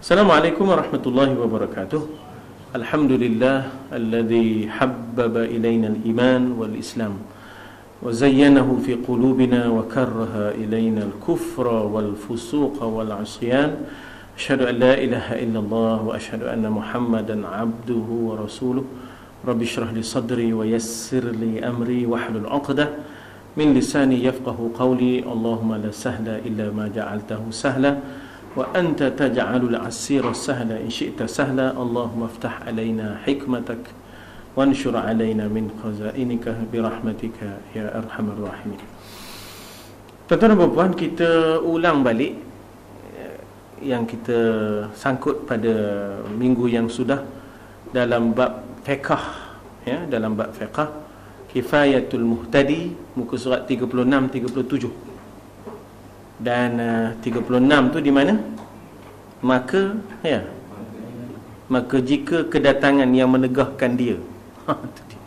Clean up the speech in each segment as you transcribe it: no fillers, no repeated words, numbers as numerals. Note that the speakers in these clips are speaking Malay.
Assalamualaikum warahmatullahi wabarakatuh. Alhamdulillah alladhi habbaba ilayna al-iman wal-islam wa zayyanahu fi qulubina wa karraha ilayna al-kufra wal-fusuqa wal-'asyan. Asyhadu an la ilaha illallah wa asyhadu anna Muhammadan 'abduhu wa rasuluh. Rabbi shrah li sadri wa yassir li amri wahlul 'uqdah min lisani yafqahu qawli. Allahumma la sahla illa ma ja'altahu sahla wa anta taj'alul 'asira sahla in syi'ta sahla. Allahumma iftah 'alaina hikmatak wa anshur 'alaina min khazainika bi rahmatika ya arhamar rahimin. Tuan-tuan dan puan, kita ulang balik yang kita sangkut pada minggu yang sudah dalam bab fiqh, ya, dalam bab fiqh Kifayatul Muhtadi, muka surat 36-37. Dan 36 tu di mana? Maka, ya, maka jika kedatangan yang menegahkan dia. Itu dia.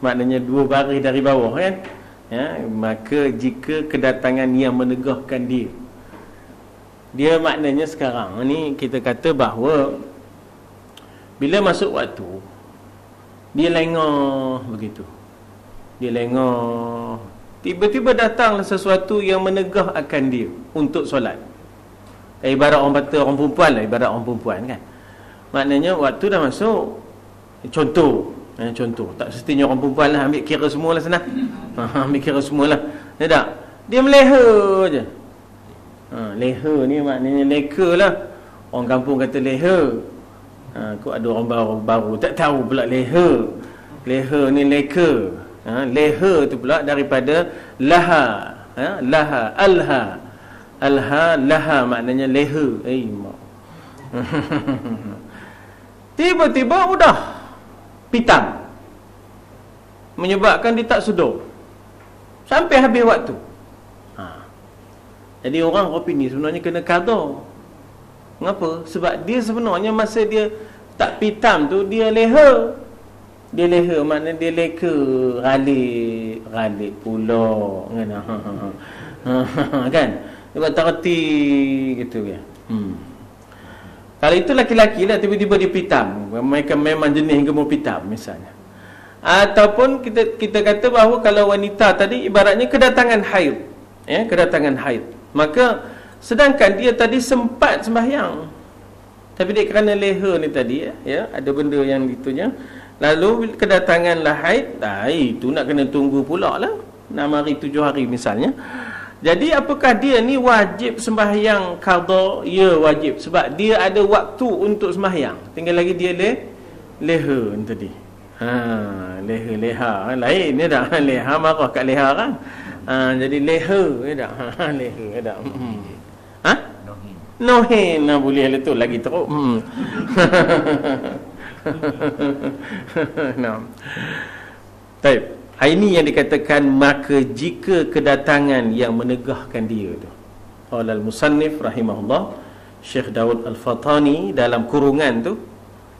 Maknanya dua baris dari bawah, kan? Ya, maka jika kedatangan yang menegahkan dia. Dia maknanya sekarang ni kita kata bahawa bila masuk waktu, dia lengah begitu. Dia lengah. Tiba-tiba datanglah sesuatu yang menegah akan dia untuk solat. Ibarat orang kata orang perempuan lah, ibarat orang perempuan, kan. Maknanya waktu dah masuk. Contoh, contoh, tak semestinya orang perempuan lah, ambil kira semualah sana. Ambil kira semualah. Ya tak? Dia meleha je. Leha ni maknanya leka lah. Orang kampung kata leha. Kok ada orang baru tak tahu pula leha. Leha ni leka. Leha tu pula daripada laha. Laha, alha. Alha, laha maknanya leha. Tiba-tiba udah pitam, menyebabkan dia tak sedar sampai habis waktu. Jadi orang kopi ni sebenarnya kena qada. Mengapa? Sebab dia sebenarnya masa dia tak pitam tu, dia leha. Dia leha maknanya dia leka, ralik pula, kan? Kan? Dia buat tak reti gitu, kan? Kalau itu laki-laki lah, tiba-tiba dia pitam. Mereka memang jenis gemuk pitam misalnya. Ataupun kita kata bahawa kalau wanita tadi ibaratnya kedatangan haid, ya, kedatangan haid. Maka sedangkan dia tadi sempat sembahyang, tapi dia kerana leha ni tadi, ya, ada benda yang itunya, lalu kedatanganlah haid, itu nak kena tunggu pula lah 6 hari 7 hari misalnya. Jadi apakah dia ni wajib sembahyang qada? Ya, wajib, sebab dia ada waktu untuk sembahyang. Tinggal lagi dia leha ni tadi. Leha lain ni dah. Leha marah kat leha kan. Jadi leha ni dah. Leha dah. Nohin lah, boleh lah tu lagi teruk. Nah. Baik. Ini yang dikatakan maka jika kedatangan yang menegahkan dia tu. Qala al-musannif rahimahullah, Syekh Daud Al-Fatani dalam kurungan tu,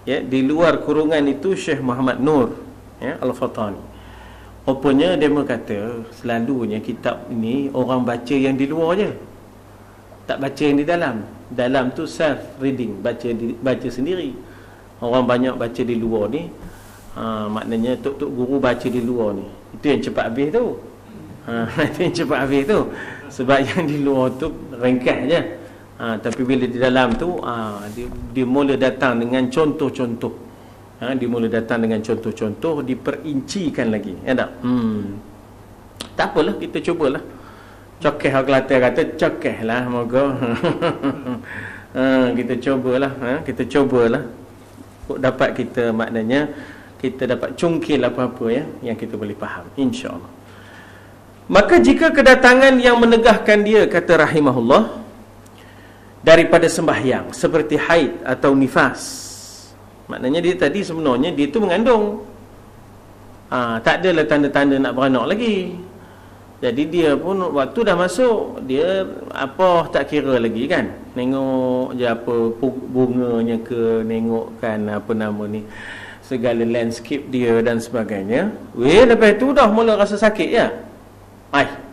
ya, di luar kurungan itu Syekh Muhammad Nur, ya, Al-Fatani. Rupanya dia berkata selalunya kitab ini orang baca yang di luar je, tak baca yang di dalam. Dalam tu self reading, baca sendiri. Orang banyak baca di luar ni, maknanya tok-tok guru baca di luar ni, itu yang cepat habis tu. Itu yang cepat habis tu. Sebab yang di luar tu ringkas je. Tapi bila di dalam tu, dia mula datang dengan contoh-contoh. Dia mula datang dengan contoh-contoh, diperincikan lagi, ya tak? Tak apalah, kita cubalah. Cokeh orang Kelantan kata, cokeh lah moga. Kita cubalah, kita cubalah. Kok dapat kita, maknanya kita dapat cungkil apa-apa, ya, yang kita boleh faham, insya-Allah. Maka jika kedatangan yang menegahkan dia, kata rahimahullah, daripada sembahyang seperti haid atau nifas, maknanya dia tadi sebenarnya dia tu mengandung, tak adalah tanda-tanda nak beranak lagi. Jadi dia pun waktu dah masuk, dia apa tak kira lagi, kan. Tengok je apa bunganya ke, tengok kan apa nama ni, segala landscape dia dan sebagainya. Lepas tu dah mula rasa sakit, ya.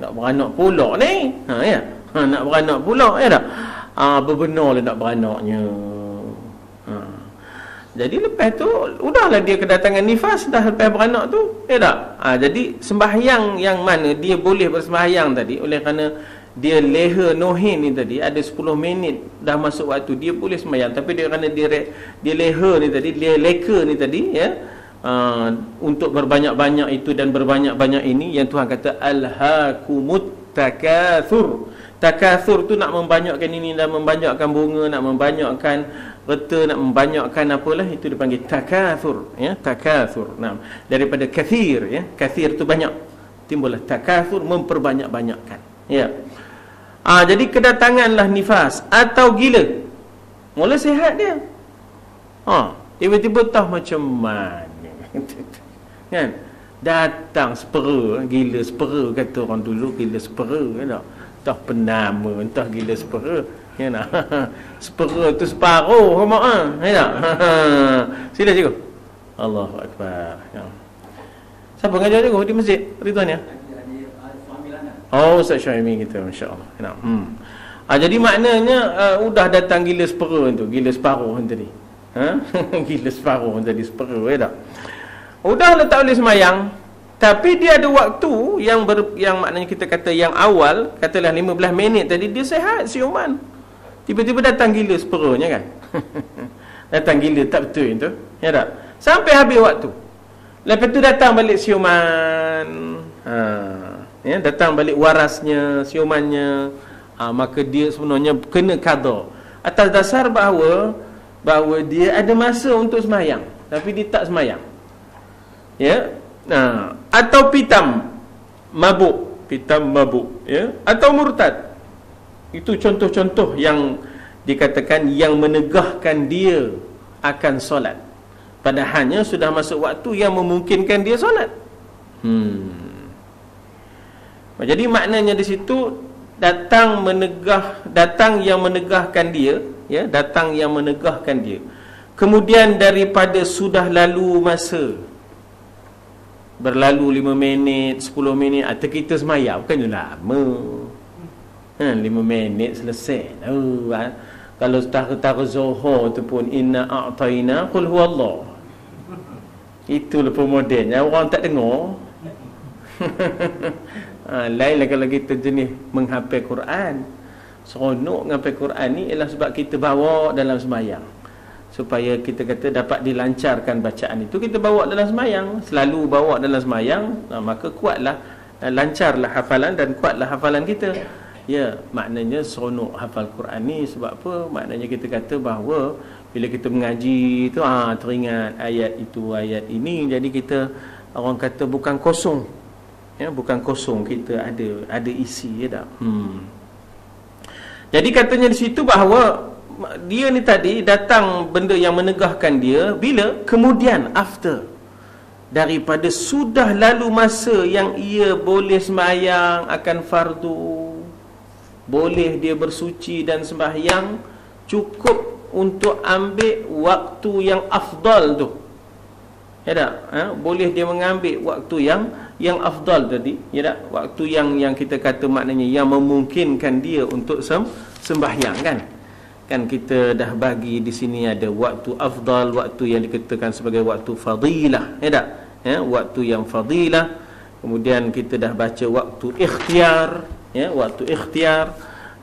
Nak beranak pula ni. Ya. Nak beranak pula, ya tak? berbenar lah nak beranaknya. Jadi lepas tu udahlah dia kedatangan nifas dah lepas beranak tu, tak? Jadi sembahyang yang mana dia boleh bersembahyang tadi, oleh kerana dia leha nohin ni tadi ada 10 minit dah masuk waktu, dia boleh sembahyang. Tapi dia kerana dia leha ni tadi, dia leka ni tadi, ya, untuk berbanyak-banyak itu dan berbanyak-banyak ini, yang Tuhan kata alhaakumut takatsur. Takatsur tu nak membanyakkan ini, nak membanyakkan bunga, nak membanyakkan reta, nak membanyakkan apalah, itu dipanggil takatsur, ya, takatsur. Nah, daripada kathir, ya, kathir tu banyak, timbullah takatsur, memperbanyak-banyakkan, ya. Jadi kedatanganlah nifas atau gila. Mula sihat dia, tiba-tiba tahu macam mana kan, datang sepera, gila sepera kata orang dulu, gila sepera kan, entah penama, entah gila sepera, ya nak. Sepera tu separuh mak, ya tak? Sila cikgu. Allahu akbar. Ya. Siapa ngajar cikgu di masjid Ridwan ya? Ustaz Syaimi kita, masya-Allah. Ya. Jadi maknanya udah datang gila sepera tu, gila separuh tadi. Gila separuh tadi, sepera, ya tak? Udah lah tak boleh semayang. Tapi dia ada waktu yang maknanya kita kata yang awal, katalah 15 minit tadi dia sihat siuman. Tiba-tiba datang gila seperanya kan. Datang gila tak betul itu, ya tak? Sampai habis waktu. Lepas tu datang balik siuman. Ya, datang balik warasnya, siumannya. Maka dia sebenarnya kena qada atas dasar bahawa dia ada masa untuk semayang, tapi dia tak semayang. Ya. Atau pitam mabuk, ya, atau murtad. Itu contoh-contoh yang dikatakan yang menegahkan dia akan solat, padahalnya sudah masuk waktu yang memungkinkan dia solat. Jadi maknanya di situ datang yang menegahkan dia, ya, datang yang menegahkan dia. Kemudian daripada sudah lalu masa, berlalu 5 minit, 10 minit, atau kita semayang bukannya lama. 5 minit selesai. Kalau setara-tara Zuhur tu pun inna a'tayna qul huwallah. Itulah pemodelnya, orang tak dengar. Lainlah kalau kita jenis menghafal Quran. Seronok menghafal Quran ni ialah sebab kita bawa dalam semayang, supaya kita kata dapat dilancarkan bacaan itu, kita bawa dalam semayang, selalu bawa dalam semayang, maka kuatlah, lancarlah hafalan dan kuatlah hafalan kita. Ya, maknanya seronok hafal Quran ni sebab apa? Maknanya kita kata bahawa bila kita mengaji tu teringat ayat itu, ayat ini, jadi kita orang kata bukan kosong. Ya, bukan kosong, kita ada isi, ya tak? Jadi katanya di situ bahawa dia ni tadi datang benda yang menegahkan dia bila kemudian after, daripada sudah lalu masa yang ia boleh sembahyang akan fardu, boleh dia bersuci dan sembahyang, cukup untuk ambil waktu yang afdal tu, ya tak? Boleh dia mengambil waktu yang afdal tadi, ya tak? Waktu yang kita kata maknanya yang memungkinkan dia untuk sembahyang kan. Kan kita dah bagi di sini ada waktu afdal, waktu yang dikatakan sebagai waktu fadilah, ya tak? Waktu yang fadilah. Kemudian kita dah baca waktu ikhtiar, ya, waktu ikhtiar,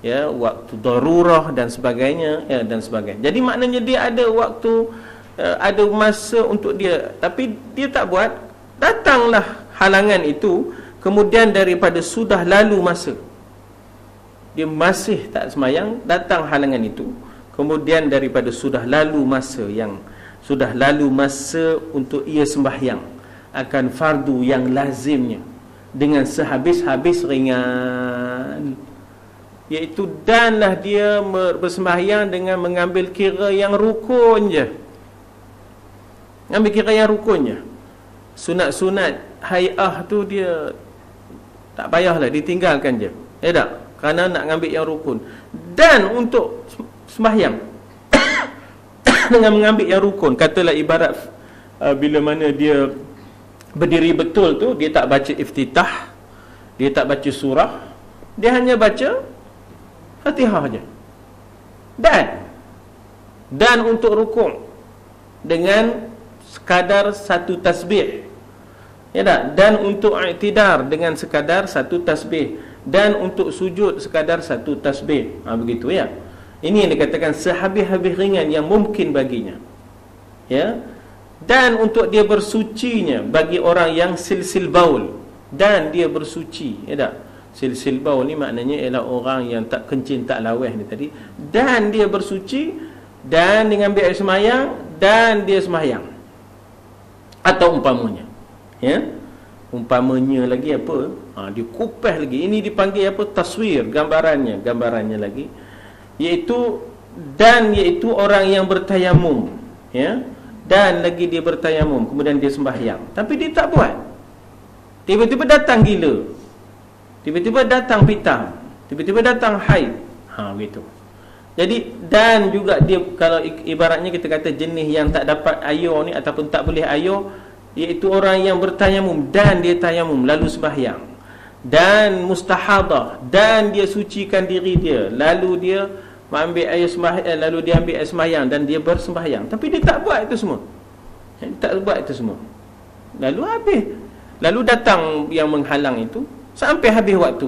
ya, waktu darurah dan sebagainya, ya, dan sebagainya. Jadi maknanya dia ada waktu, ada masa untuk dia, tapi dia tak buat. Datanglah halangan itu, kemudian daripada sudah lalu masa, dia masih tak semayang, datang halangan itu, kemudian daripada sudah lalu masa untuk ia sembahyang akan fardu yang lazimnya dengan sehabis-habis ringan, iaitu danlah dia bersembahyang dengan mengambil kira yang rukun je. Ambil kira yang rukun je. Sunat-sunat hai'ah tu dia tak payahlah, ditinggalkan je, ya tak? Kerana nak ambil yang rukun. Dan untuk sembahyang dengan mengambil yang rukun, katalah ibarat bila mana dia berdiri betul tu, dia tak baca iftitah, dia tak baca surah, dia hanya baca Fatihah je. dan untuk rukuk dengan sekadar satu tasbih, ya tak? Dan untuk i'tidar dengan sekadar satu tasbih, dan untuk sujud sekadar satu tasbih. Begitu ya. Ini yang dikatakan sehabis-habis ringan yang mungkin baginya. Ya. Dan untuk dia bersucinya bagi orang yang silsil baul, dan dia bersuci, ya tak? Silsil baul ni maknanya ialah orang yang tak kencing tak laweh ni tadi, dan dia bersuci, dan dengan ambil air semayang, dan dia semayang. Atau umpamanya, ya. Umpamanya lagi apa? Dia kupas lagi. Ini dipanggil apa? Taswir, gambarannya lagi. Iaitu orang yang bertayamum, ya. Dan lagi dia bertayamum, kemudian dia sembahyang, tapi dia tak buat. Tiba-tiba datang gila, tiba-tiba datang pitam, tiba-tiba datang haid. Begitu. Jadi, dan juga dia, kalau ibaratnya kita kata jenis yang tak dapat air ni, ataupun tak boleh air, iaitu orang yang bertayamum, dan dia tayamum lalu sembahyang, dan mustahadah, dan dia sucikan diri dia, lalu dia ambil air sembahyang, lalu dia ambil air sembahyang, dan dia bersembahyang, tapi dia tak buat itu semua. Lalu habis, lalu datang yang menghalang itu sampai habis waktu.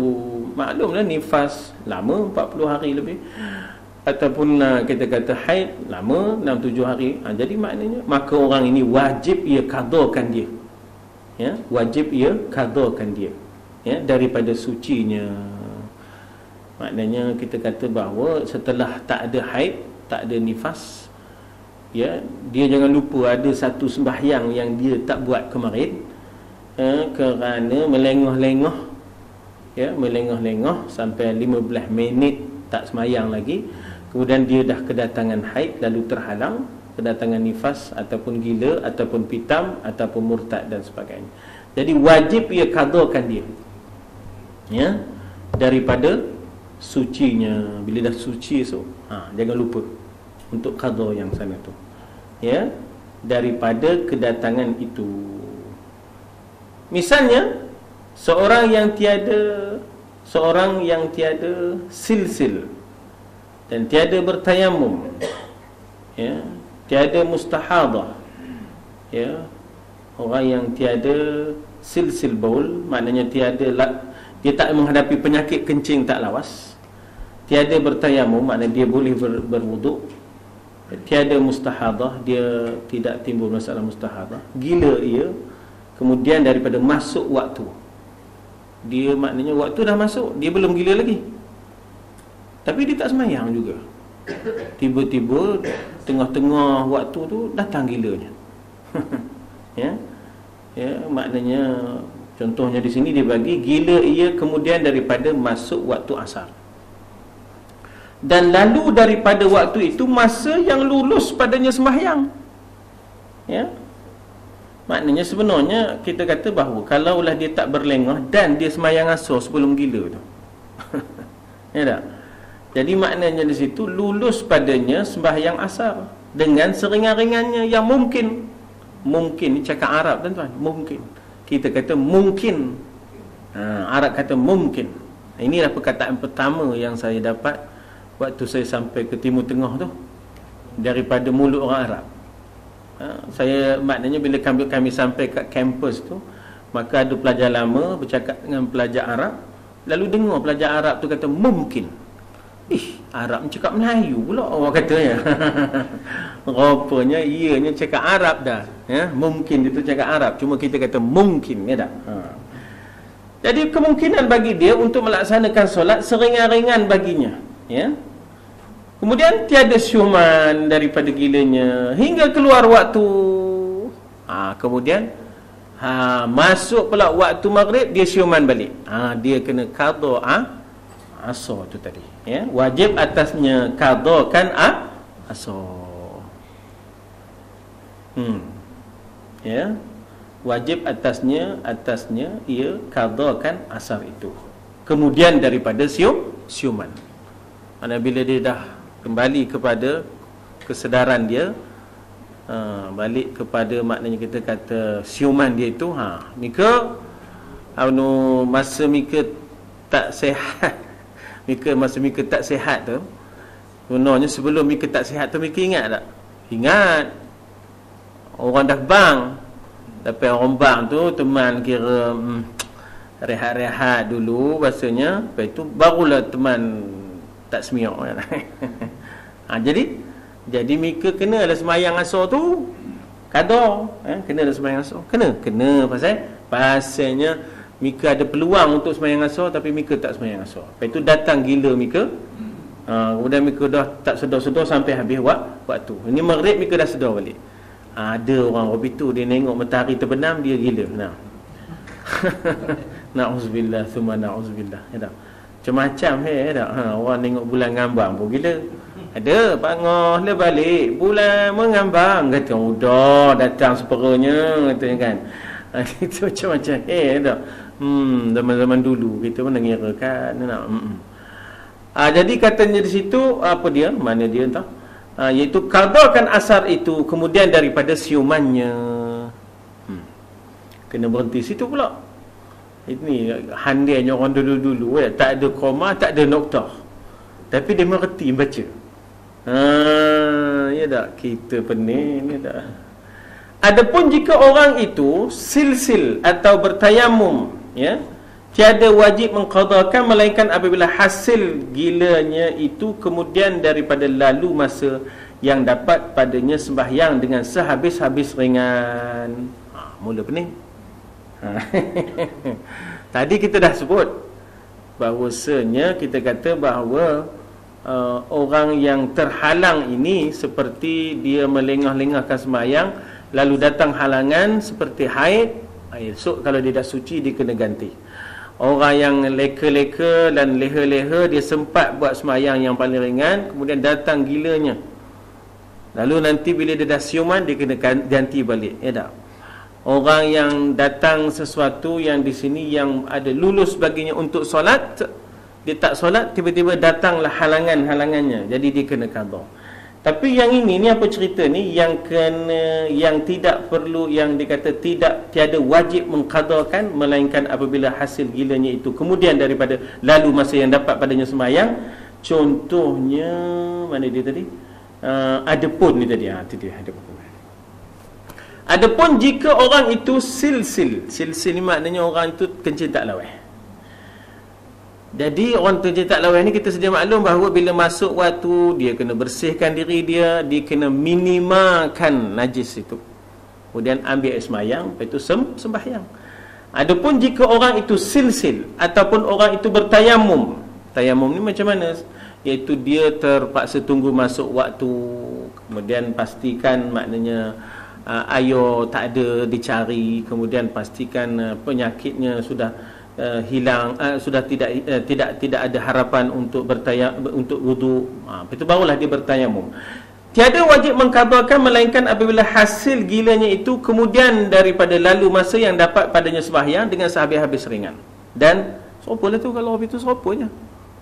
Maklumlah nifas lama, 40 hari lebih, ataupun kita kata haid lama, 6-7 hari. Jadi maknanya maka orang ini wajib ia qadakan dia, ya, wajib ia qadakan dia, ya, daripada sucinya. Maknanya kita kata bahawa setelah tak ada haid, tak ada nifas, ya, dia jangan lupa ada satu sembahyang yang dia tak buat kemarin, kerana melengah-lengah, ya, melengah-lengah sampai 15 minit tak sembahyang lagi. Kemudian dia dah kedatangan haid, lalu terhalang, kedatangan nifas, ataupun gila, ataupun pitam, ataupun murtad dan sebagainya. Jadi wajib ia qadakan dia, ya, daripada sucinya. Bila dah suci so, jangan lupa untuk qada yang sana tu, ya, daripada kedatangan itu. Misalnya seorang yang tiada silsil, dan tiada bertayamum, ya, tiada mustahadah, ya, orang yang tiada silsil baul, maknanya dia tak menghadapi penyakit kencing tak lawas, tiada bertayamum, maknanya dia boleh berwuduk, tiada mustahadah, dia tidak timbul masalah mustahadah, gila ia, kemudian daripada masuk waktu, dia maknanya waktu dah masuk, dia belum gila lagi, tapi dia tak sembahyang juga. Tiba-tiba tengah-tengah waktu tu datang gilanya. Ya, maknanya contohnya di sini dia bagi gila ia kemudian daripada masuk waktu asar, dan lalu daripada waktu itu masa yang lulus padanya sembahyang. Ya, maknanya sebenarnya kita kata bahawa kalaulah dia tak berlengah dan dia sembahyang asar sebelum gila tu, ya tak? Jadi maknanya di situ lulus padanya sembahyang asar dengan seringan-ringannya yang mungkin. Mungkin ni cakap Arab tuan-tuan, mungkin. Kita kata mungkin. Arab kata mungkin. Inilah perkataan pertama yang saya dapat waktu saya sampai ke Timur Tengah tu, daripada mulut orang Arab. Saya maknanya bila kami sampai kat kampus tu, maka ada pelajar lama bercakap dengan pelajar Arab, lalu dengar pelajar Arab tu kata mungkin. Arab cakap Melayu pula orang katanya. Rupanya ianya cakap Arab dah, ya? Mungkin itu cakap Arab, cuma kita kata mungkin, ya tak? Jadi kemungkinan bagi dia untuk melaksanakan solat seringan-ringan baginya, ya. Kemudian tiada syuman daripada gilanya hingga keluar waktu. Kemudian masuk pula waktu maghrib, dia syuman balik. Dia kena qada asar tu tadi, ya, wajib atasnya qadakan asar. Ya, wajib atasnya ia qadakan asar itu. Kemudian daripada siuman, mana bila dia dah kembali kepada kesedaran dia, balik kepada maknanya kita kata siuman dia itu, mika masa mika tak sihat, masa mika tak sihat tu, Sebenarnya sebelum Mika tak sihat tu Mika ingat tak? Ingat. Orang dah bang. Tapi orang bang tu teman kira rehat-rehat dulu bahasanya. Lepas tu barulah teman tak semiak kan. Jadi Mika kena lah semayang asar tu. Qada, kena lah semayang asar. Kena pasalnya Mika ada peluang untuk semayang asar tapi Mika tak semayang asar. Lepas tu datang gila Mika. Kemudian Mika dah tak sedar-sedar sampai habis waktu. Ini maghrib Mika dah sedar balik. Ada orang Rabi tu dia tengok matahari terbenam dia gila. Na'udzubillah thumma na'udzubillah. Ya tak? Macam-macam dah. Orang tengok bulan ngambang pun gila. Ada pangah lah balik bulan mengambang kata udah datang separuhnya katanya kan. Itu macam-macam dah. Zaman-zaman dulu kita pun ngira kan nak. Jadi katanya di situ apa dia? Mana dia entah. Iaitu qadakan asar itu kemudian daripada siumannya. Kena berhenti situ pula. Ini handainya orang dulu-dulu tak ada koma, tak ada noktah. Tapi dia mengerti baca. Ya tak? Kita pening ya tak? Adapun jika orang itu silsil atau bertayamum, ya, tiada wajib mengqadakan melainkan apabila hasil gilanya itu kemudian daripada lalu masa yang dapat padanya sembahyang dengan sehabis-habis ringan. Mula pening. Tadi kita dah sebut bahawasanya kita kata bahawa orang yang terhalang ini seperti dia melengah-lengahkan sembahyang lalu datang halangan seperti haid, esok kalau dia dah suci dia kena ganti. Orang yang leka-leka dan leha-leha dia sempat buat sembahyang yang paling ringan kemudian datang gilanya, lalu nanti bila dia dah siuman dia kena ganti balik, ya tak? Orang yang datang sesuatu yang di sini yang ada lulus baginya untuk solat, dia tak solat, tiba-tiba datanglah halangannya, jadi dia kena qada. Tapi yang ini ni apa cerita ni, yang kena, yang tidak perlu, yang dikata tiada wajib mengqadakan melainkan apabila hasil gilanya itu kemudian daripada lalu masa yang dapat padanya sembahyang. Contohnya mana dia tadi? Adapun ni tadi, itu dia adapun. Adapun jika orang itu silsil ni maknanya orang itu kencing tak laweh. Jadi orang kencing tak laweh ni kita sedia maklum bahawa bila masuk waktu dia kena bersihkan diri dia kena minimalkan najis itu. Kemudian ambil air sembahyang, lepas itu sembahyang. Adapun jika orang itu silsil ataupun orang itu bertayamum. Tayamum ni macam mana? Iaitu dia terpaksa tunggu masuk waktu, kemudian pastikan maknanya air tak ada dicari, kemudian pastikan penyakitnya sudah hilang, sudah tidak ada harapan untuk untuk wudu. Itu barulah dia bertayamum. Tiada wajib mengqadakan melainkan apabila hasil gilanya itu kemudian daripada lalu masa yang dapat padanya sembahyang dengan sehabis-habis ringan. Dan serupalah tu kalau itu serupanya.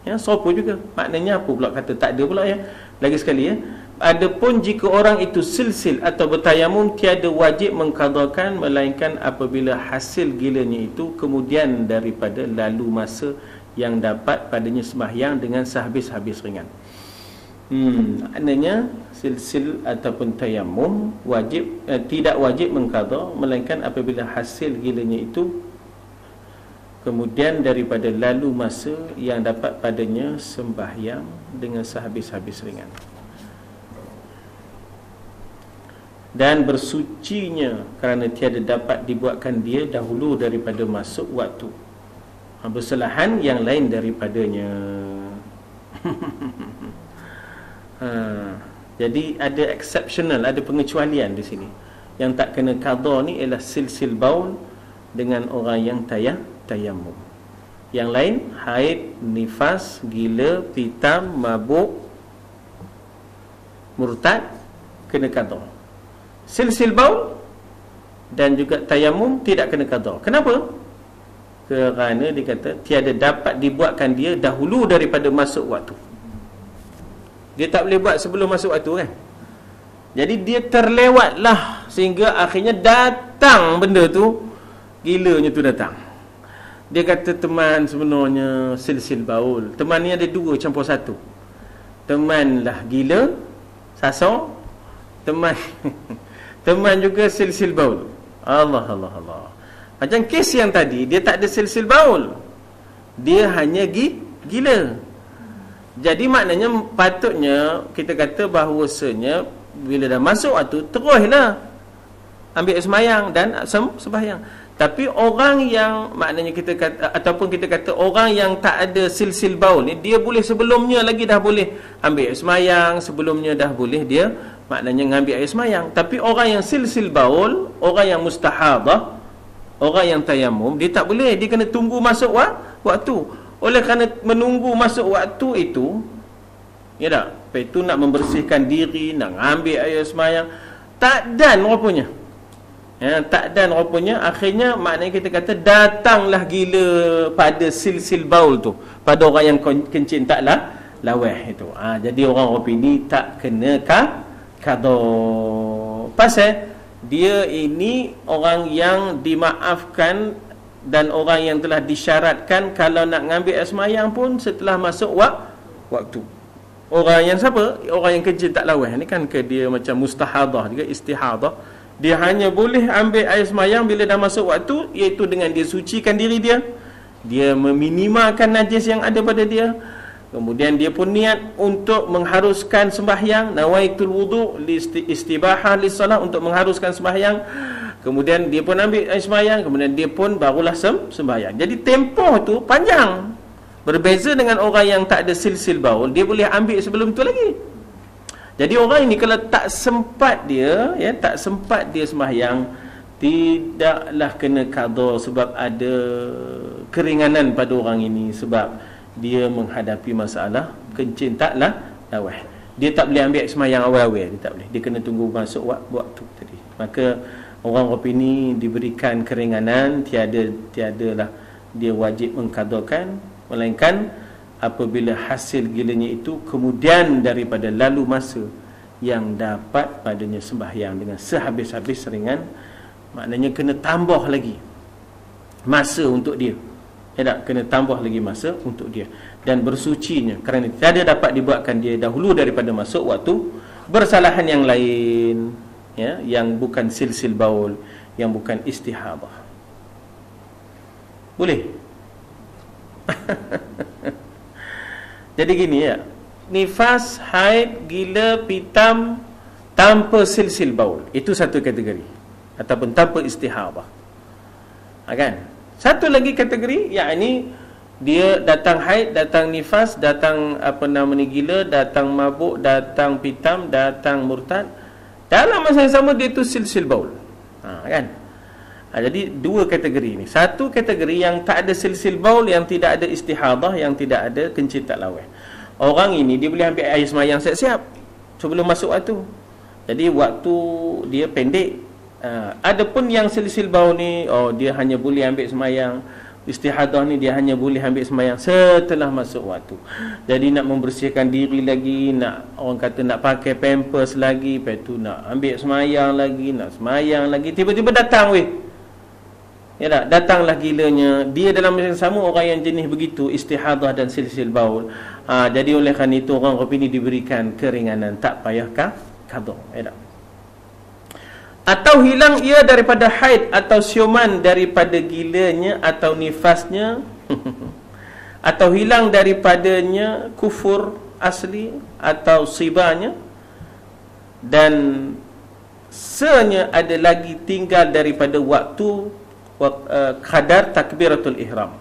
Ya, serupa juga. Maknanya apa pula kata tak ada pula ya. Lagi sekali ya. Adapun jika orang itu silsil atau bertayamum tiada wajib mengqadakan melainkan apabila hasil gilanya itu kemudian daripada lalu masa yang dapat padanya sembahyang dengan sehabis-habis ringan. Maknanya silsil ataupun tayamum wajib tidak wajib mengqada melainkan apabila hasil gilanya itu kemudian daripada lalu masa yang dapat padanya sembahyang dengan sehabis-habis ringan. Dan bersucinya kerana tiada dapat dibuatkan dia dahulu daripada masuk waktu, bersalahan yang lain daripadanya. Jadi ada exceptional, ada pengecualian di sini. Yang tak kena qada ni ialah silsil baul dengan orang yang tayamum. Yang lain haid, nifas, gila, pitam, mabuk, murtad kena qada. Silsil baul dan juga tayamum tidak kena qada. Kenapa? Kerana dikata tiada dapat dibuatkan dia dahulu daripada masuk waktu. Dia tak boleh buat sebelum masuk waktu kan. Jadi dia terlewatlah sehingga akhirnya datang benda tu, gilanya tu datang. Dia kata teman sebenarnya silsil baul. Teman ni ada dua campur satu. temanlah gila, sasar, teman teman juga silsil baul. Allah. Macam kes yang tadi, dia tak ada silsil baul, dia hanya gila. Jadi maknanya patutnya kita kata bahawasanya bila dah masuk waktu, teruslah ambil sembahyang dan sembahyang. Tapi orang yang maknanya kita kata, ataupun kita kata orang yang tak ada silsil baul ni, dia boleh sebelumnya lagi dah boleh ambil air sembahyang, sebelumnya dah boleh dia maknanya ngambil air sembahyang. Tapi orang yang silsil baul, orang yang mustahadah, orang yang tayamum, dia tak boleh, dia kena tunggu masuk waktu. Oleh kerana menunggu masuk waktu itu, ya tak? Lepas itu nak membersihkan diri, nak ambil air sembahyang, tak dan rupanya. Ya, tak dan rupanya, akhirnya maknanya kita kata datanglah gila pada silsil baul tu, pada orang yang kencing taklah laweh itu. Jadi orang opini tak kena qada. Pasal dia ini orang yang dimaafkan dan orang yang telah disyaratkan kalau nak ngambil air sembahyang pun setelah masuk waktu. Orang yang siapa? Orang yang kencing tak laweh ni kan dia macam mustahadah juga, istihadah. Dia hanya boleh ambil air sembahyang bila dah masuk waktu, iaitu dengan dia sucikan diri dia, dia meminimalkan najis yang ada pada dia, kemudian dia pun niat untuk mengharuskan sembahyang, nawaitul wudu' istibahah lis-salah, untuk mengharuskan sembahyang, kemudian dia pun ambil air sembahyang, kemudian dia pun barulah sembahyang. Jadi tempoh tu panjang. Berbeza dengan orang yang tak ada silsil baul, dia boleh ambil sebelum itu lagi. Jadi orang ini kalau tak sempat dia, ya, tak sempat dia sembahyang, tidaklah kena qada, sebab ada keringanan pada orang ini, sebab dia menghadapi masalah kencing taklah laweh. Dia tak boleh ambil sembahyang awal-awal, dia tak boleh. Dia kena tunggu masuk waktu tadi. Maka orang opini diberikan keringanan, tiadalah dia wajib mengqadakan, melainkan apabila hasil gilanya itu kemudian daripada lalu masa yang dapat padanya sembahyang dengan sehabis-habis seringan, maknanya kena tambah lagi masa untuk dia. Ya tak? Kena tambah lagi masa untuk dia. Dan bersucinya, kerana tiada dapat dibuatkan dia dahulu daripada masuk waktu, bersalahan yang lain, ya, yang bukan silsil baul, yang bukan istihadah. Boleh? Jadi gini ya, nifas, haid, gila, pitam tanpa silsil baul, itu satu kategori, ataupun tanpa istihadah. Kan? Satu lagi kategori, yakni dia datang haid, datang nifas, datang gila, datang mabuk, datang pitam, datang murtad, dalam masa yang sama dia tu silsil baul. Kan? Jadi dua kategori ni. Satu kategori yang tak ada silsil baul, yang tidak ada istihadah, yang tidak ada kencing tak laweh. Orang ini dia boleh ambil air sembahyang siap-siap sebelum masuk waktu. Jadi waktu dia pendek. Adapun yang silsil baul ni, dia hanya boleh ambil sembahyang. Istihadah ni dia hanya boleh ambil sembahyang setelah masuk waktu. Jadi nak membersihkan diri lagi, nak orang kata nak pakai pampers lagi, lepas tu nak ambil sembahyang lagi, nak sembahyang lagi, tiba-tiba datang ya tak? Datanglah gilanya. Dia dalam masa yang sama orang yang jenis begitu, istihadah dan silsil baul. Jadi oleh kerana itu orang opini diberikan keringanan, tak payah qada. Ya tak? Atau hilang ia daripada haid atau siuman daripada gilanya atau nifasnya atau hilang daripadanya kufur asli atau sibanya, dan seanya ada lagi tinggal daripada waktu kadar takbiratul ihram,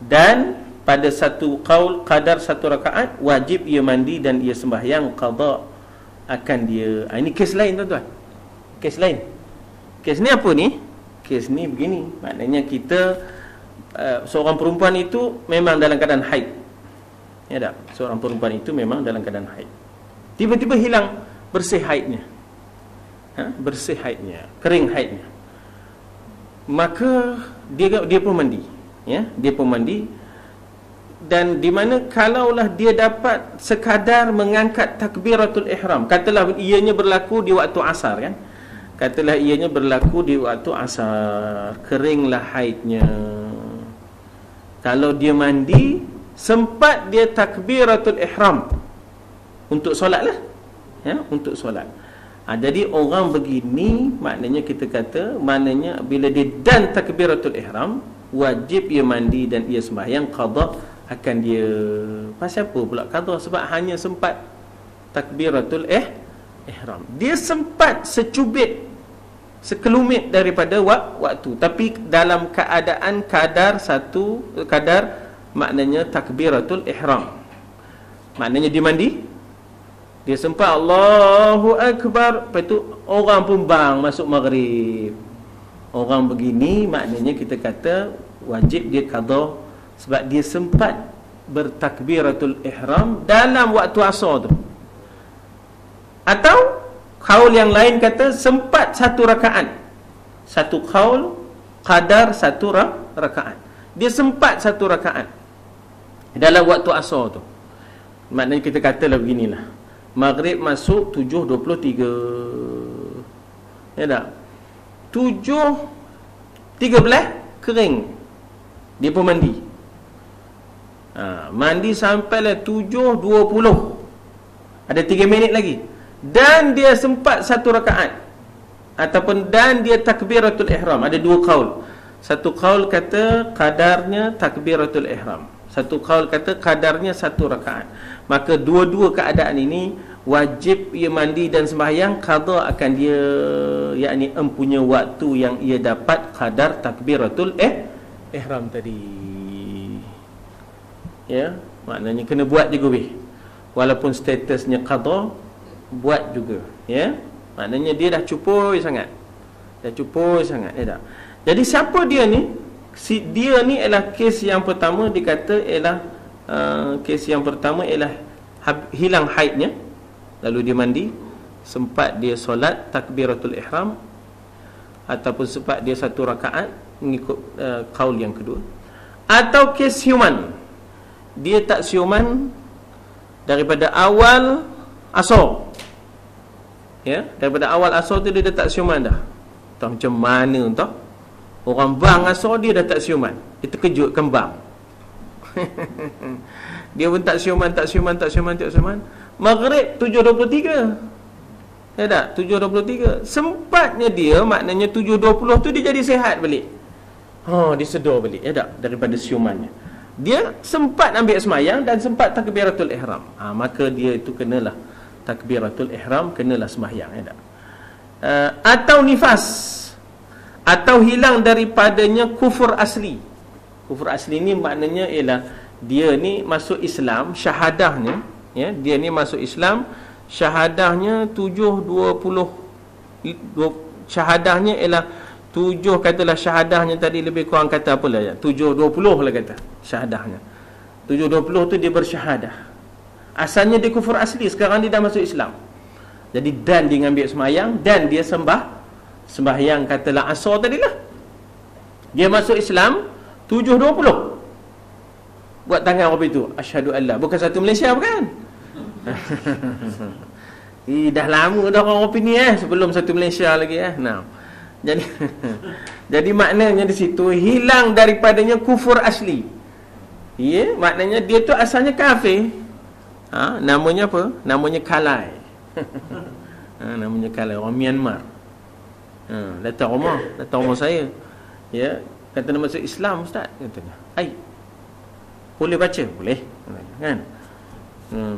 dan pada satu qaul kadar satu rakaat wajib ia mandi dan ia sembahyang qada akan dia. Ini kes lain tuan-tuan, kes lain. Kes ni apa ni? Kes ni begini, maknanya kita seorang perempuan itu memang dalam keadaan haid, ya tak? Seorang perempuan itu memang dalam keadaan haid, tiba-tiba hilang bersih haidnya, bersih haidnya, kering haidnya, maka dia pun mandi, ya, dia pun mandi. Dan di mana kalaulah dia dapat sekadar mengangkat takbiratul ihram, katalah ianya berlaku di waktu asar, kan, katalah ianya berlaku di waktu asar, keringlah haidnya, kalau dia mandi sempat dia takbiratul ihram untuk solat lah, ya, untuk solat. Jadi orang begini maknanya kita kata, maknanya bila dia dan takbiratul ihram, wajib ia mandi dan ia sembahyang, qada akan dia. Pasal apa pula qada? Sebab hanya sempat takbiratul ihram. Dia sempat secubit, sekelumit daripada waktu, tapi dalam keadaan kadar maknanya takbiratul ihram. Maknanya dia mandi, dia sempat Allahu Akbar, lepas tu orang pun bang masuk maghrib. Orang begini maknanya kita kata wajib dia qada, sebab dia sempat bertakbiratul ihram dalam waktu asar tu. Atau kaul yang lain kata sempat satu rakaat. Satu kaul qadar satu rakaat. Dia sempat satu rakaat dalam waktu asar tu. Maknanya kita katalah beginilah, maghrib masuk 7.23, ya tak? 7.13 kering, dia pun mandi. Mandi sampailah 7.20, ada 3 minit lagi, dan dia sempat satu rakaat, ataupun dan dia takbiratul ihram. Ada dua kaul. Satu kaul kata kadarnya takbiratul ihram, satu kaul kata kadarnya satu rakaat. Maka dua-dua keadaan ini wajib ia mandi dan sembahyang, qada akan dia, yakni empunya waktu yang ia dapat kadar takbiratul ihram tadi. Ya, maknanya kena buat juga weh. Walaupun statusnya qada, buat juga, ya. Maknanya dia dah cupoi sangat. Dah cupoi sangat, ya tak? Jadi siapa dia ni? Dia ni ialah kes yang pertama, dikata ialah kes yang pertama ialah hilang haidnya, lalu dia mandi, sempat dia solat takbiratul ihram, ataupun sempat dia satu rakaat mengikut kaul yang kedua. Atau kes siuman, dia tak siuman daripada awal asar, ya, daripada awal asar tu dia dah tak siuman dah. Tahu macam mana entah, orang bang asar dia dah tak siuman, dia terkejut kembang. Dia pun tak siuman. Maghrib 7.23, ya tak? 7.23 sempatnya dia, maknanya 7.20 tu dia jadi sihat balik. Dia sedar balik, ya tak? Daripada siumannya, dia sempat ambil semayang dan sempat takbiratul ihram. Maka dia itu kenalah takbiratul ihram, kenalah semayang, ya tak? Atau nifas, atau hilang daripadanya kufur asli. Kufur asli ni maknanya ialah dia ni masuk Islam, syahadahnya, ya, dia ni masuk Islam, syahadahnya 7.20, syahadahnya ialah 7, katalah syahadahnya tadi lebih kurang kata apalah ya, 7.20 lah kata syahadahnya. 7.20 tu dia bersyahadah. Asalnya dia kufur asli, sekarang dia dah masuk Islam. Jadi dan dia ambil semayang, dan dia sembahyang katalah asar tadilah. Dia masuk Islam 7.20, buat tangan apa itu? Asyhadu an la, bukan satu Malaysia bukan? Dah lama dah orang opini sebelum satu Malaysia lagi Nah. Jadi maknanya di situ hilang daripadanya kufur asli. Ya, maknanya dia tu asalnya kafir. Namanya apa? Namanya Kalai. Namanya Kalai, orang Myanmar. Datang rumah saya. Ya, kata nak masuk Islam ustaz, katanya. Boleh baca? Boleh, kan?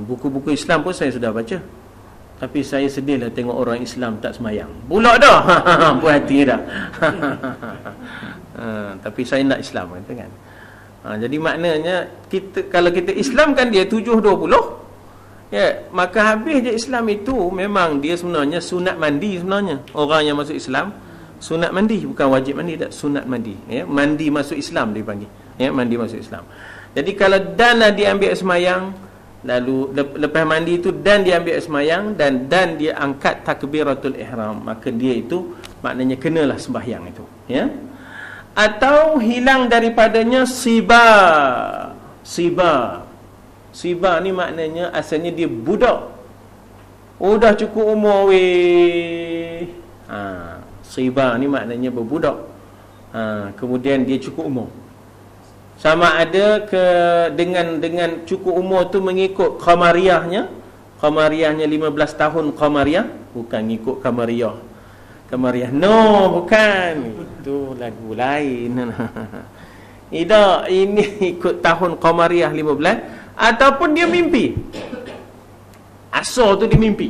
Buku-buku Islam pun saya sudah baca, tapi saya sedihlah tengok orang Islam tak semayang. Pula dah. Puas hati dah. Tapi saya nak Islam, kata kan. Jadi maknanya kita, kalau kita Islamkan dia 7.20, ya, maka habis je Islam itu. Memang dia sebenarnya sunat mandi sebenarnya. Orang yang masuk Islam sunat mandi, bukan wajib mandi, tak, sunat mandi, ya, mandi masuk Islam dia panggil, ya, mandi masuk Islam. Jadi kalau dan dia ambil semayang, lalu lepas mandi itu dan dia ambil semayang, dan dia angkat takbiratul ihram, maka dia itu maknanya kenalah sembahyang itu, ya. Atau hilang daripadanya siba ni maknanya asalnya dia budak, dah cukup umur weh. Siba ni maknanya berbudak. Kemudian dia cukup umur. Sama ada ke dengan cukup umur tu mengikut qamariyahnya 15 tahun qamariyah, bukan ngikut qamariyah. No, bukan. Itu lagu lain. Tidak, ini ikut tahun qamariyah 15 ataupun dia mimpi. Asal tu dia mimpi.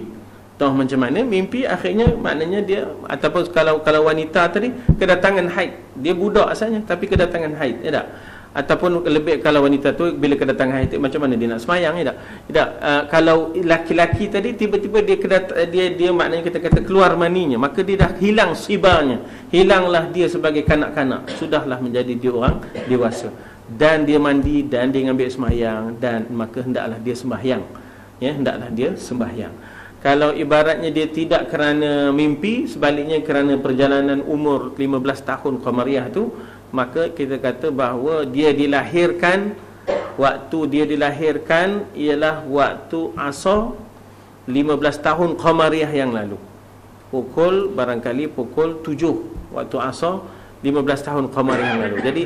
Tahu macam mana mimpi akhirnya maknanya dia, ataupun kalau wanita tadi kedatangan haid. Dia budak asalnya tapi kedatangan haid, ya tak? Ataupun lebih kalau wanita tu bila kedatangan haid macam mana dia nak semayang, ya tak? Tak. Kalau laki-laki tadi tiba-tiba dia maknanya kita kata keluar maninya, maka dia dah hilang sibarnya, hilanglah dia sebagai kanak-kanak, sudahlah menjadi dia orang dewasa, dan dia mandi dan dia ambil semayang, dan maka hendaklah dia sembahyang, ya, hendaklah dia sembahyang. Kalau ibaratnya dia tidak kerana mimpi, sebaliknya kerana perjalanan umur 15 tahun qamariyah tu, maka kita kata bahawa dia dilahirkan, waktu dia dilahirkan ialah waktu asar 15 tahun qamariyah yang lalu. Barangkali pukul 7 waktu asar 15 tahun qamariyah yang lalu. Jadi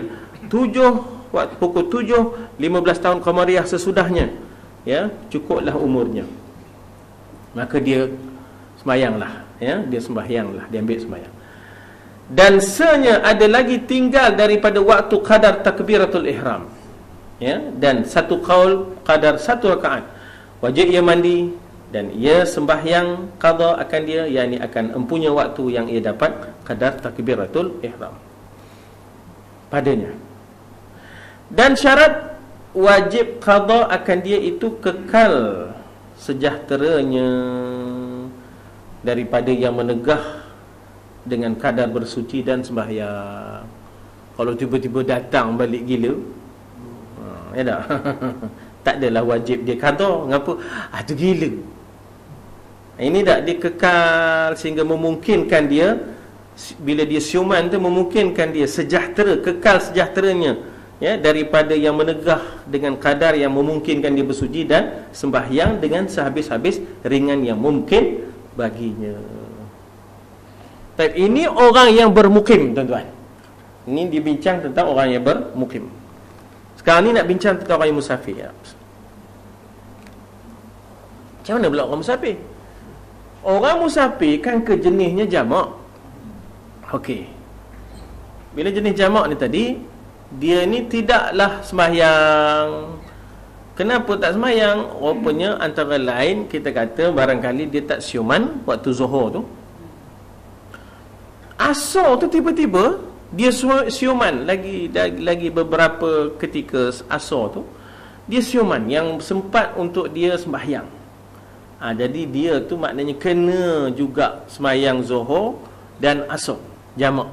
pukul 7 15 tahun qamariyah sesudahnya, ya, cukuplah umurnya. Maka dia sembahyanglah, ya, dia sembahyanglah, dia ambil sembahyang. Dan senya ada lagi tinggal daripada waktu qadar takbiratul ihram, ya, dan satu qaul qadar 1 rakaat. Wajib ia mandi dan ia sembahyang qada akan dia, yakni akan empunya waktu yang ia dapat qadar takbiratul ihram padanya. Dan syarat wajib qada akan dia itu kekal sejahteranya daripada yang menegah dengan kadar bersuci dan sembahyang. Kalau tiba-tiba datang balik gila, ya tak? Tak adalah wajib dia qada. Ngapa? Tu gila. Ini tak, dia kekal sehingga memungkinkan dia, bila dia siuman tu memungkinkan dia sejahtera, kekal sejahteranya, ya, daripada yang menegah dengan kadar yang memungkinkan dia bersuci dan sembahyang dengan sehabis-habis ringan yang mungkin baginya. Ini orang yang bermukim, tuan-tuan. Ini dibincang tentang orang yang bermukim. Sekarang ni nak bincang tentang orang yang musafir, ya. Macam mana pula orang musafir? Orang musafir kan kejenisnya jamak. Okey. Bila jenis jamak ni tadi, dia ni tidaklah sembahyang. Kenapa tak sembahyang? Rupanya antara lain kita kata barangkali dia tak siuman waktu zuhur tu. Asar tu tiba-tiba dia siuman lagi beberapa ketika asar tu dia siuman yang sempat untuk dia sembahyang. Jadi dia tu maknanya kena juga sembahyang zuhur dan asar jamak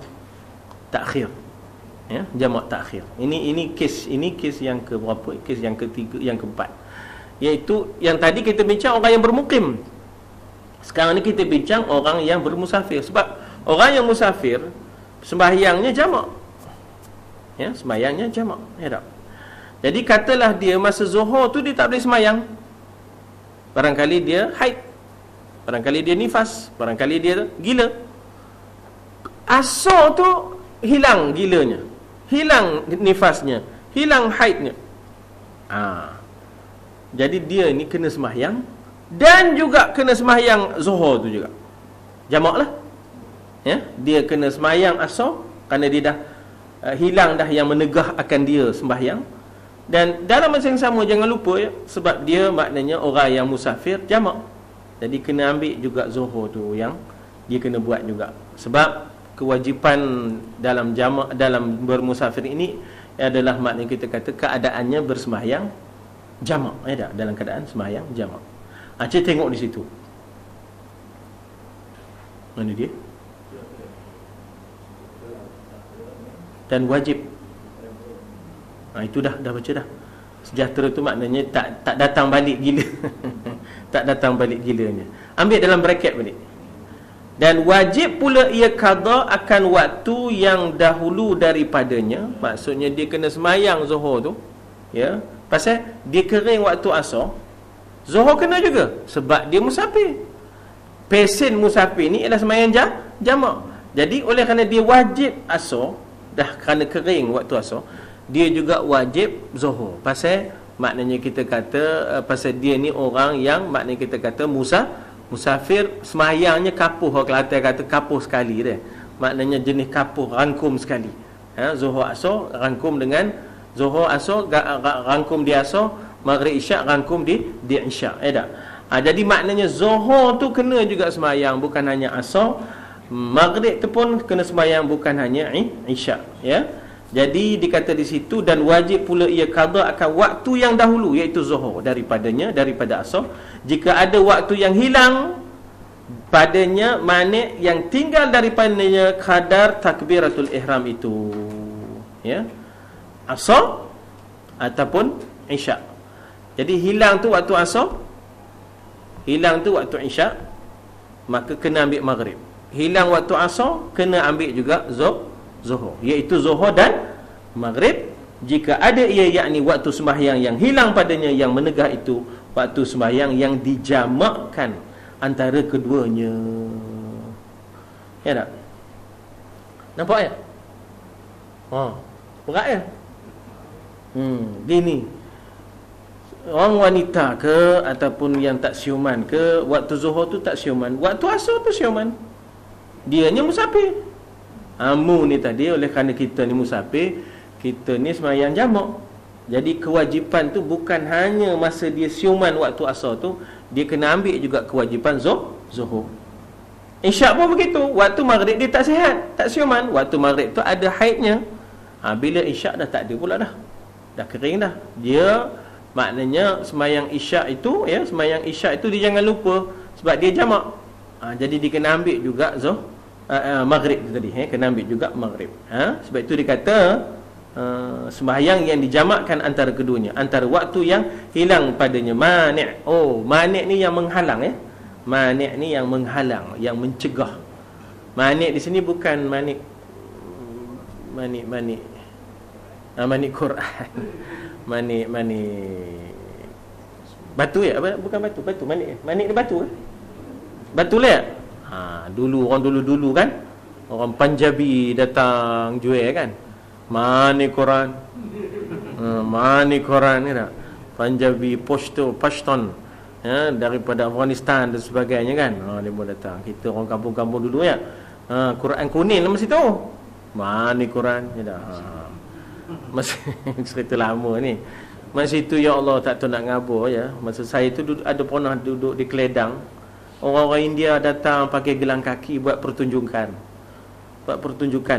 takhir, ya, jamak takhir. Ini kes yang ke berapa? Kes yang ketiga, yang keempat, iaitu yang tadi kita bincang orang yang bermukim. Sekarang ni kita bincang orang yang bermusafir. Sebab orang yang musafir sembahyangnya jamak, ya, sembahyangnya jamak, ya tak? Jadi katalah dia masa zuhur tu dia tak boleh sembahyang, barangkali dia haid, barangkali dia nifas, barangkali dia gila. Asar tu hilang gilanya, hilang nifasnya, hilang haidnya. Jadi dia ni kena sembahyang dan juga kena sembahyang zuhur tu juga, jamak lah, ya. Dia kena sembahyang asar kerana dia dah hilang dah yang menegah akan dia sembahyang. Dan dalam masa yang sama jangan lupa, ya, sebab dia maknanya orang yang musafir jamak, jadi kena ambil juga zuhur tu yang dia kena buat juga. Sebab kewajipan dalam jamak, dalam bermusafir ini adalah maknanya kita kata keadaannya bersembahyang jamak, ya tak? Dalam keadaan sembahyang jamak. Cik tengok di situ. Mana dia? Dan wajib. Itu dah baca dah. Sejahtera tu maknanya tak datang balik gila. Tak datang balik gilanya. Ambil dalam bracket balik. Dan wajib pula ia qada akan waktu yang dahulu daripadanya. Maksudnya dia kena semayang zuhur tu, ya. Pasal dia kering waktu asar, zuhur kena juga sebab dia musafir. Pesen musafir ni ialah semayang jamak. Jadi oleh kerana dia wajib asar, dah kerana kering waktu asar, dia juga wajib zuhur. Pasal maknanya kita kata pasal dia ni orang yang maknanya kita kata musafir, semayangnya kapuh. Orang Kelantan kata kapuh sekali dia. Maknanya jenis kapuh, rangkum sekali. Zuhur asar rangkum dengan zuhur asar rangkum di asar, maghrib isyak rangkum di isyak. Tak? Jadi maknanya zuhur tu kena juga semayang, bukan hanya asar. Maghrib tu pun kena semayang, bukan hanya isyak, ya. Jadi dikata di situ, dan wajib pula ia qada akan waktu yang dahulu, iaitu zuhur daripada asar. Jika ada waktu yang hilang padanya, manik yang tinggal daripadanya kadar takbiratul ihram itu, ya, asar ataupun isyak. Jadi hilang tu waktu asar, hilang tu waktu isyak, maka kena ambil maghrib. Hilang waktu asar, kena ambil juga zuhur, iaitu zuhur dan maghrib. Jika ada ia, yakni waktu sembahyang yang hilang padanya yang menegah itu, waktu sembahyang yang dijamakkan antara keduanya. Ya tak? Nampak ya? Berat ya? Gini, orang wanita ke ataupun yang tak siuman ke, waktu zuhur tu tak siuman, waktu asar tu siuman. Dianya musafir. Amu ni tadi, oleh kerana kita ni musafir, kita ni sembahyang jamak. Jadi kewajipan tu bukan hanya masa dia siuman waktu asar tu, dia kena ambil juga kewajipan zuhur. Isyak pun begitu. Waktu maghrib dia tak sihat, tak siuman. Waktu maghrib tu ada haidnya. Bila isyak dah tak ada pula dah. Dah kering dah. Dia maknanya sembahyang isyak itu, ya, sembahyang isyak itu dia jangan lupa sebab dia jamak. Jadi dia kena ambil juga maghrib tu tadi, kena ambil juga maghrib. Sebab itu dikata sembahyang yang dijamakkan antara keduanya, antara waktu yang hilang padanya mani'. Mani' ni yang menghalang, ya. Mani' ni yang menghalang, yang mencegah. Mani' di sini bukan mani' Quran. Mani' batu ya? Bukan batu, mani' ni batu ke? Batu lah. Dulu orang dulu kan, orang Punjabi datang jual kan, mani Quran, mani Quran ni tak? Punjabi, Pashtun, ya, daripada Afghanistan dan sebagainya kan. Dia pun datang. Kita orang kampung-kampung dulu ya. Quran kuning masa tu. Mani Quran ya dah. Masa cerita lama ni. Masa itu ya Allah tak tahu nak ngabur ya. Masa saya tu ada pernah duduk di Keledang. Orang-orang India datang pakai gelang kaki buat pertunjukan.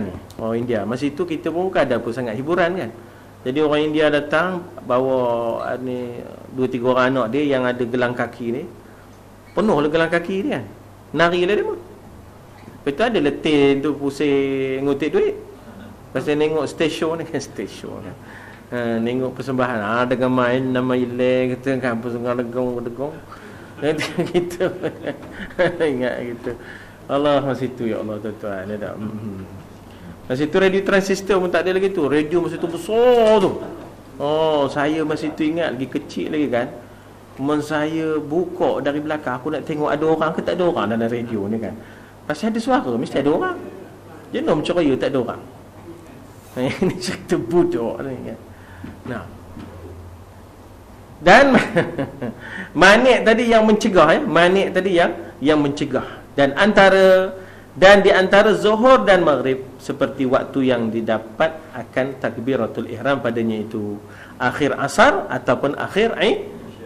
Ni orang India. Masa itu kita pun bukan ada apa sangat hiburan kan. Jadi orang India datang bawa ni 2-3 orang anak dia yang ada gelang kaki ni. Penuh lah gelang kaki dia kan. Nari lah dia pun. Lepas tu ada letin tu pusing ngutip duit. Pasal tengok stesen ni kan, kan. Tengok persembahan dengan main nama ilang kata kan, persembahan degong. Kita ingat gitu. Allah masa itu ya Allah tuan-tuan, ada. Masa itu radio transistor pun tak ada lagi tu. Radio masa tu besar tu. Saya masa itu ingat lagi kecil lagi kan. Saya buka dari belakang, aku nak tengok ada orang ke tak ada orang dalam radio ni kan. Pasal ada suara mesti ada orang. Jenom ceria tak ada orang. Ini cerita bodoh ni kan. Nah. Dan manik tadi yang mencegah, ya. Manik tadi yang mencegah. Dan di antara zuhur dan maghrib seperti waktu yang didapat akan takbiratul ihram padanya itu akhir asar ataupun akhir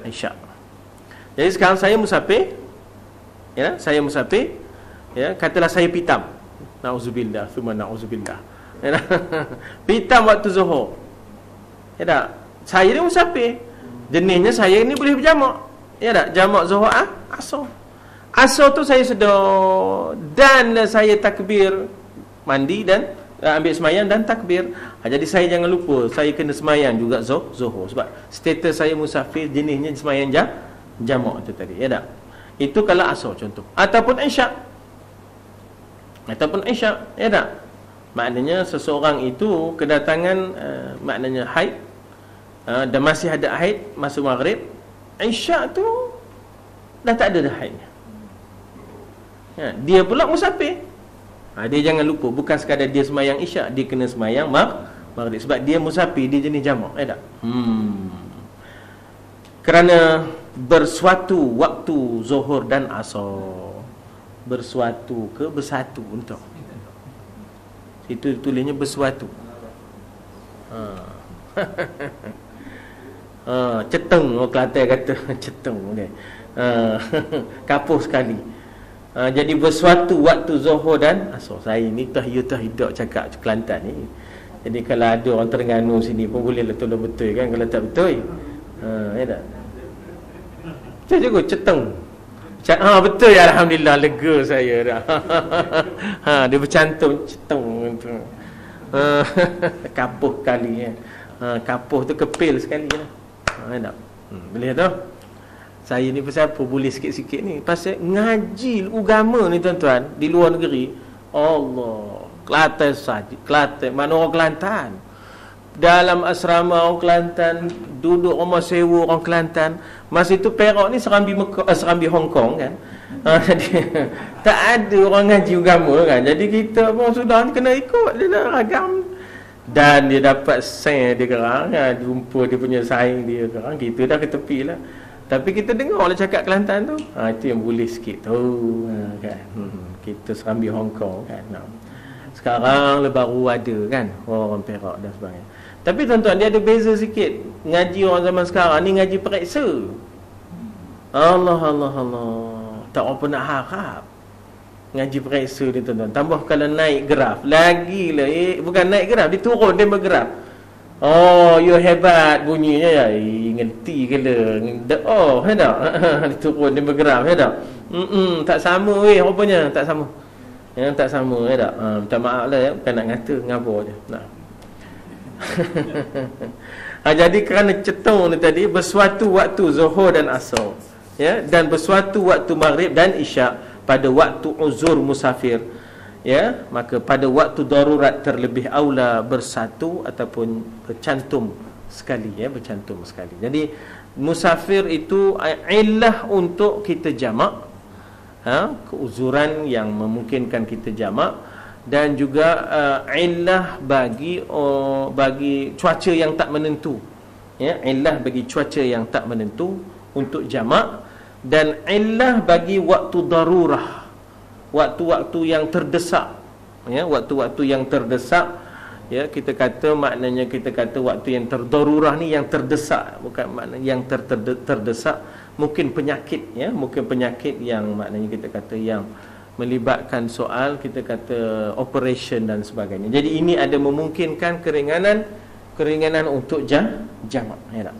isyak. Jadi sekarang saya musafir, ya, ya, katalah saya pitam. Nauzubillah, summa nauzubillah. Ya, pitam waktu zuhur. Ya tak? Saya ni musafir. Jenisnya saya ni boleh berjamak. Ya tak? Jamak zuhur asar. Asar tu saya sedar dan saya takbir, mandi dan ambil semayang dan takbir. Jadi saya jangan lupa saya kena semayang juga zuhur sebab status saya musafir, jenisnya semayang jamak tu tadi. Ya tak? Itu kalau asar contoh. Ataupun isyak. Ya tak? Maknanya seseorang itu kedatangan maknanya haid, dan masih ada haid masa maghrib, isyak tu dah tak ada dah haidnya. Dia pula musafir. Dia jangan lupa bukan sekadar dia semayang isyak, dia kena semayang maghrib. Sebab dia musafir, dia jenis jamak, tak? Kerana bersuatu waktu zuhur dan asar. Bersuatu ke bersatu untuk. Itu tulisnya bersuatu. Ceteng, orang Kelantan kata ceteng, okay. Kapuh sekali. Jadi bersuatu waktu zuhur dan asar. Saya ni tahiyak cakap Kelantan ni. Jadi kalau ada orang Terengganu sini pun boleh lah tolong betul kan, kalau tak betul. Ya tak? Saya juga ceteng. Betul ya, alhamdulillah, lega saya dah. Dia bercantum ceteng tu. Kapuh kali ya. Kapuh tu kepil sekali lah. Tak? Boleh tak? Saya ni pasal apa boleh sikit-sikit ni? Pasal ngaji agama ni tuan-tuan di luar negeri. Allah, Kelantan saja. Kelantan, mana orang Kelantan? Dalam asrama orang Kelantan, duduk rumah sewa orang Kelantan. Masa itu Perak ni Serambi Hong Kong kan. Jadi tak ada orang ngaji agama kan. Jadi kita pun sudah kena ikut dia nak ragam. Dan dia dapat sen dia kerang kan, jumpa dia punya saing dia kerang, kita dah ke tepi lah. Tapi kita dengar lah cakap Kelantan tu, itu yang boleh sikit tu kan. Kita Serambi Hong Kong kan. Sekarang baru ada kan orang Perak dan sebagainya. Tapi tuan-tuan, dia ada beza sikit. Ngaji orang zaman sekarang ni ngaji periksa. Allah. Tak apa nak harap ngaji periksa ni tuan-tuan. Tambah kalau naik graf lagilah, bukan naik graf, dia turun, dia bergraf. Oh, you hebat bunyinya ya. Ngerti ke le? Oh, hendak. Dia turun, dia bergraf, hendak. Tak sama rupanya, tak sama. Yang tak sama, hendak. Minta maaf lah ya, bukan nak ngata, ngabur je. Nah. Jadi kerana cetung ni tadi, bersuatu waktu zuhur dan asar, ya, dan bersuatu waktu maghrib dan isyak pada waktu uzur musafir, ya, maka pada waktu darurat terlebih aula bersatu ataupun bercantum sekali, ya, bercantum sekali. Jadi musafir itu illah untuk kita jamak, keuzuran yang memungkinkan kita jamak, dan juga illah bagi cuaca yang tak menentu, ya, illah bagi cuaca yang tak menentu untuk jamak, dan illah bagi waktu darurah, waktu-waktu yang terdesak, ya, waktu-waktu yang terdesak, ya, kita kata maknanya kita kata waktu yang terdarurah ni yang terdesak, bukan makna yang terdesak, mungkin penyakit, ya, mungkin penyakit yang maknanya kita kata yang melibatkan soal kita kata operation dan sebagainya. Jadi ini ada memungkinkan keringanan untuk jamak, ya tak?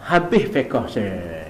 Habis fiqh saya.